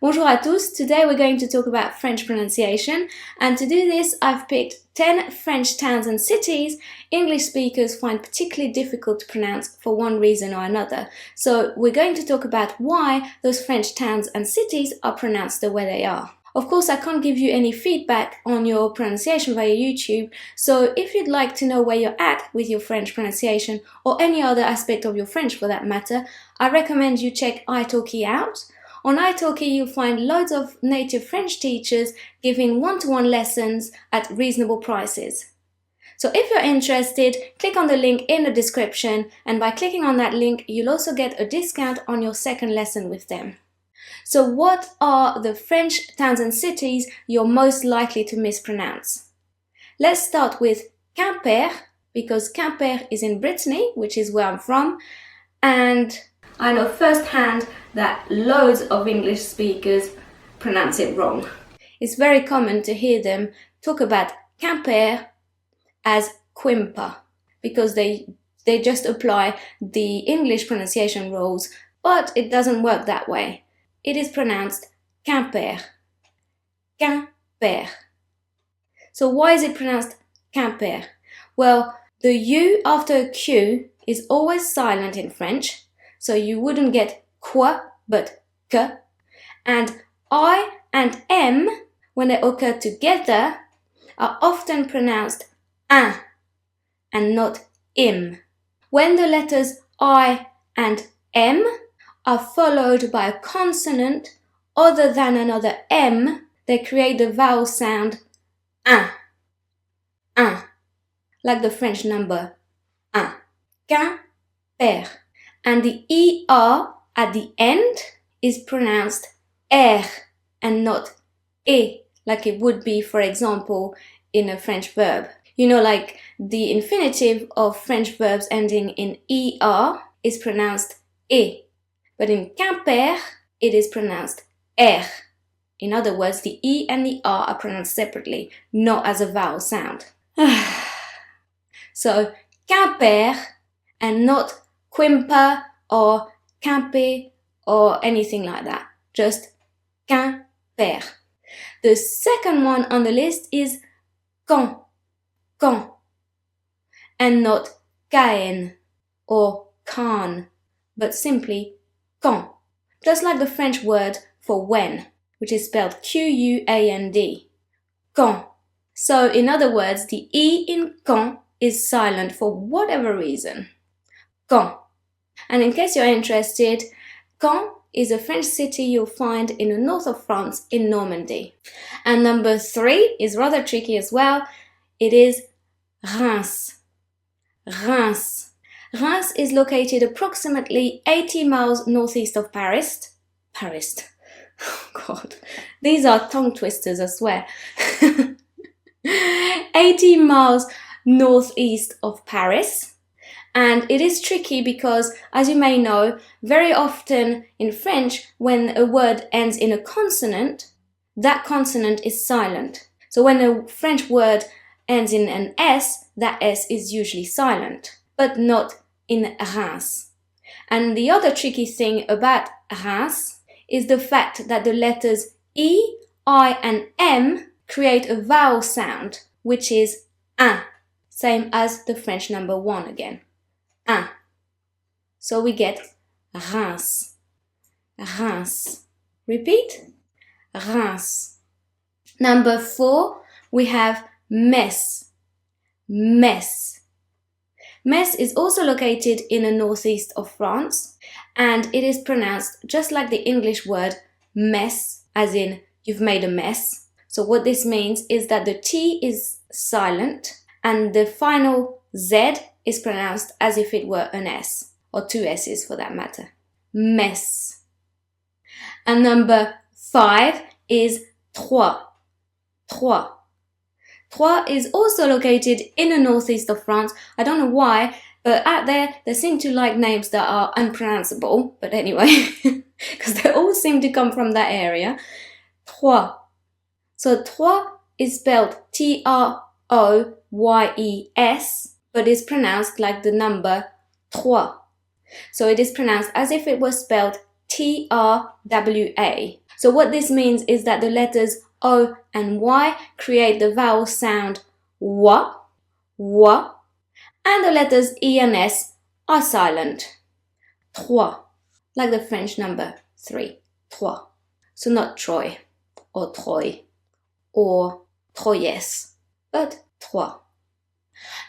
Bonjour à tous, today we're going to talk about French pronunciation, and to do this I've picked 10 French towns and cities English speakers find particularly difficult to pronounce for one reason or another. So we're going to talk about why those French towns and cities are pronounced the way they are. Of course, I can't give you any feedback on your pronunciation via YouTube, so if you'd like to know where you're at with your French pronunciation or any other aspect of your French for that matter, I recommend you check italki out. On italki, you'll find loads of native French teachers giving one-to-one lessons at reasonable prices. So if you're interested, click on the link in the description, and by clicking on that link, you'll also get a discount on your second lesson with them. So what are the French towns and cities you're most likely to mispronounce? Let's start with Quimper, because Quimper is in Brittany, which is where I'm from, and I know firsthand that loads of English speakers pronounce it wrong. It's very common to hear them talk about Quimper as Quimper because they just apply the English pronunciation rules, but it doesn't work that way. It is pronounced Quimper. Quimper. So why is it pronounced Quimper? Well, the U after a Q is always silent in French. So you wouldn't get quoi, but que. And I and M, when they occur together, are often pronounced un and not im. When the letters I and M are followed by a consonant other than another M, they create the vowel sound un, like the French number un. Quimper. And the ER at the end is pronounced R and not E, like it would be, for example, in a French verb. You know, like the infinitive of French verbs ending in ER is pronounced E, but in Quimper, it is pronounced R. In other words, the E and the R are pronounced separately, not as a vowel sound. So, Quimper and not Quimper or Quimper or anything like that. Just Quimper. The second one on the list is Caen. Caen. And not Caen or Caen, but simply Caen. Just like the French word for when, which is spelled Q-U-A-N-D. Caen. So in other words, the E in Caen is silent for whatever reason. Caen. And in case you're interested, Caen is a French city you'll find in the north of France in Normandy. And number 3 is rather tricky as well. It is Reims. Reims. Reims is located approximately 80 miles northeast of Paris. Paris. Oh God, these are tongue twisters, I swear. 80 miles northeast of Paris. And it is tricky because, as you may know, very often in French, when a word ends in a consonant, that consonant is silent. So when a French word ends in an S, that S is usually silent, but not in Reims. And the other tricky thing about Reims is the fact that the letters E, I, and M create a vowel sound, which is un, same as the French number 1 again. Un. So we get Reims. Reims. Repeat. Reims. Number 4, we have Metz. Metz. Metz is also located in the northeast of France, and it is pronounced just like the English word mess, as in you've made a mess. So what this means is that the T is silent and the final Z is pronounced as if it were an S, or 2 S's for that matter. Metz. And number 5 is Troyes. Troyes. Troyes is also located in the northeast of France. I don't know why, but out there, they seem to like names that are unpronounceable. But anyway, because they all seem to come from that area. Troyes. So Troyes is spelled T-R-O-Y-E-S, but is pronounced like the number 3. So it is pronounced as if it was spelled T-R-W-A. So what this means is that the letters O and Y create the vowel sound wa, wa, and the letters E and S are silent. Trois, like the French number 3, trois. So not Troy, or Troy, or Troyes, but trois.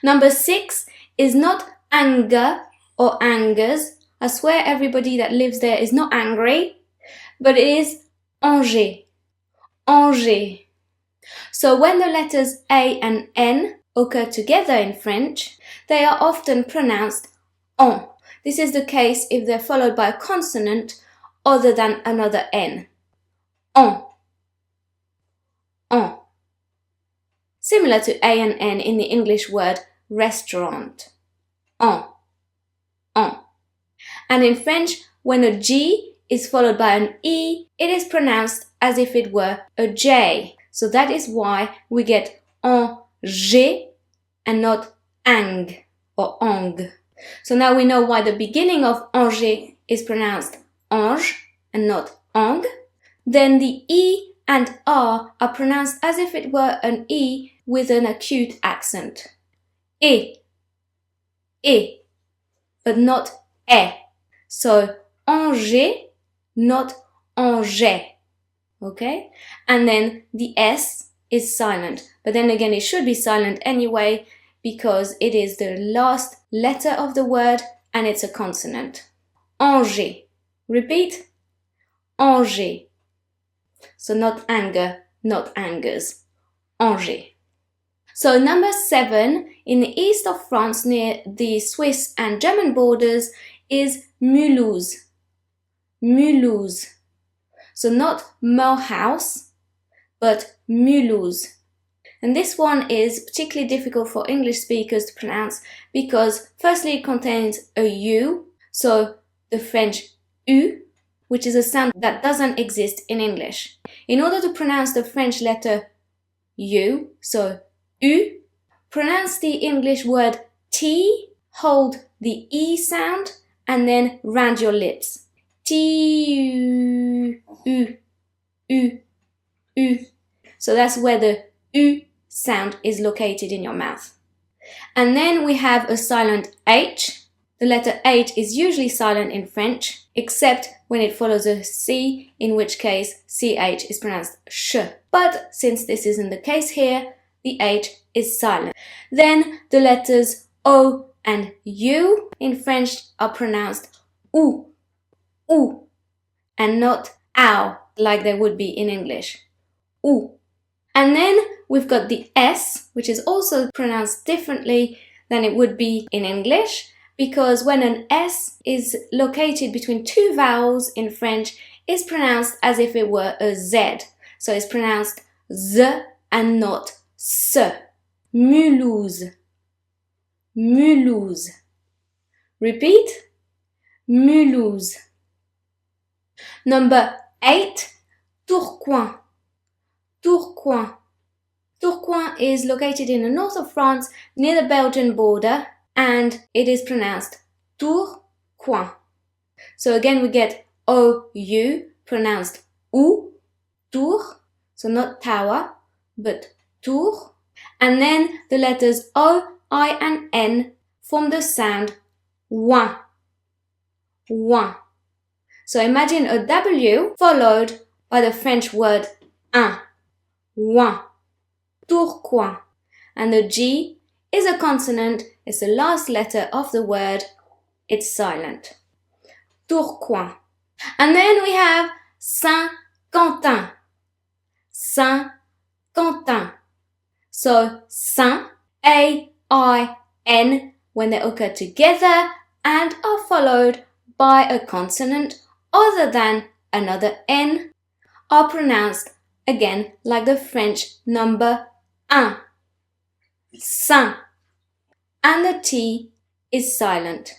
Number 6 is not anger or angers. I swear everybody that lives there is not angry, but it is Angers. Angers. So when the letters A and N occur together in French, they are often pronounced en. This is the case if they're followed by a consonant other than another N. En. En. Similar to A and N in the English word restaurant. En. En. And in French, when a G is followed by an E, it is pronounced as if it were a J. So that is why we get Angers and not ang or ang. So now we know why the beginning of Angers is pronounced ange and not ang. Then the E and R are pronounced as if it were an E with an acute accent. E, but not E. So Angers, not Angers. Okay? And then the S is silent. But then again, it should be silent anyway because it is the last letter of the word and it's a consonant. Angers. Repeat. Angers. So not anger, not angers. Angers. So number 7, in the east of France near the Swiss and German borders is Mulhouse. Mulhouse. So not Mulhouse, but Mulhouse. And this one is particularly difficult for English speakers to pronounce because firstly it contains a U, so the French U, which is a sound that doesn't exist in English. In order to pronounce the French letter U, so U, pronounce the English word T, hold the E sound, and then round your lips. T, U, U, U, U. So that's where the U sound is located in your mouth. And then we have a silent H. The letter H is usually silent in French, except when it follows a C, in which case CH is pronounced sh. But since this isn't the case here, the H is silent. Then the letters O and U in French are pronounced OU, OU, and not OW like they would be in English. OU. And then we've got the S, which is also pronounced differently than it would be in English, because when an S is located between two vowels in French, it's pronounced as if it were a Z. So it's pronounced Z and not S. Mulhouse. Mulhouse. Repeat. Mulhouse. Number 8, Tourcoing. Tourcoing. Tourcoing is located in the north of France near the Belgian border and it is pronounced Tourcoing. So again we get O-U pronounced OU, Tour, so not tower, but Tour. And then the letters O, I and N form the sound ouin, ouin. So imagine a W followed by the French word un, ouin, Tourcoing. And the G is a consonant, it's the last letter of the word, it's silent. Tourcoing. And then we have Saint-Quentin. Saint-Quentin. So Saint, A-I-N, when they occur together and are followed by a consonant other than another N, are pronounced again like the French number un. Saint. And the T is silent.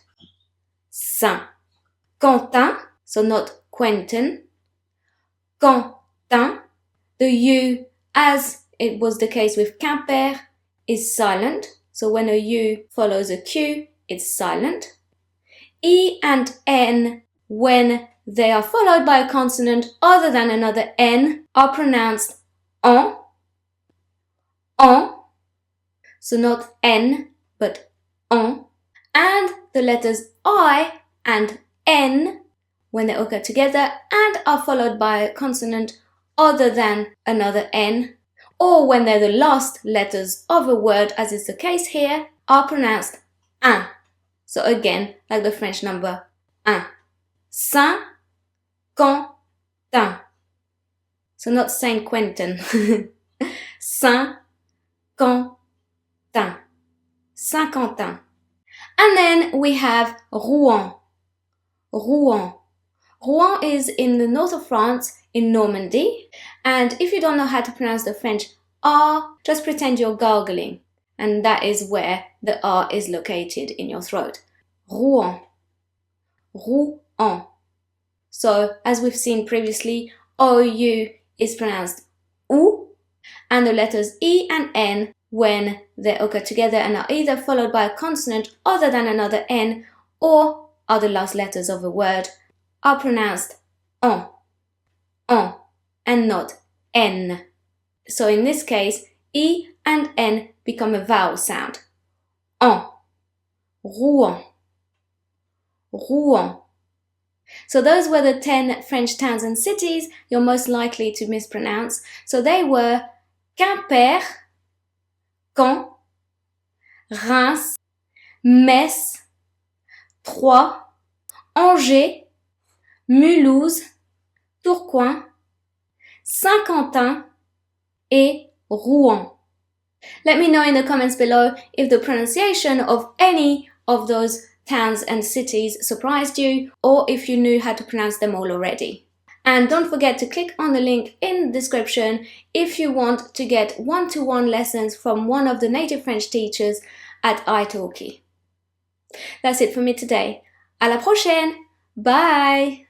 Saint. Quentin, so not Quentin. Quentin. The U, as it was the case with Quimper, is silent. So when a U follows a Q, it's silent. E and N, when they are followed by a consonant other than another N are pronounced en, en, so not N, but en. And the letters I and N, when they occur together and are followed by a consonant other than another N, or when they're the last letters of a word, as is the case here, are pronounced un. So again, like the French number un. Saint-Quentin. So not Saint-Quentin. Saint-Quentin. Saint-Quentin. And then we have Rouen. Rouen. Rouen is in the north of France, in Normandy. And if you don't know how to pronounce the French R, just pretend you're gargling. And that is where the R is located in your throat. Rouen. Rouen. So, as we've seen previously, OU is pronounced OU, and the letters E and N, when they occur together and are either followed by a consonant other than another N or are the last letters of a word, are pronounced en, and not N. So in this case, E and N become a vowel sound. En, Rouen, Rouen. So those were the 10 French towns and cities you're most likely to mispronounce. So they were Quimper, Caen, Reims, Metz, Troyes, Angers, Mulhouse, Tourcoing, Saint-Quentin, et Rouen. Let me know in the comments below if the pronunciation of any of those towns and cities surprised you, or if you knew how to pronounce them all already. And don't forget to click on the link in the description if you want to get one-to-one lessons from one of the native French teachers at italki. That's it for me today. À la prochaine! Bye!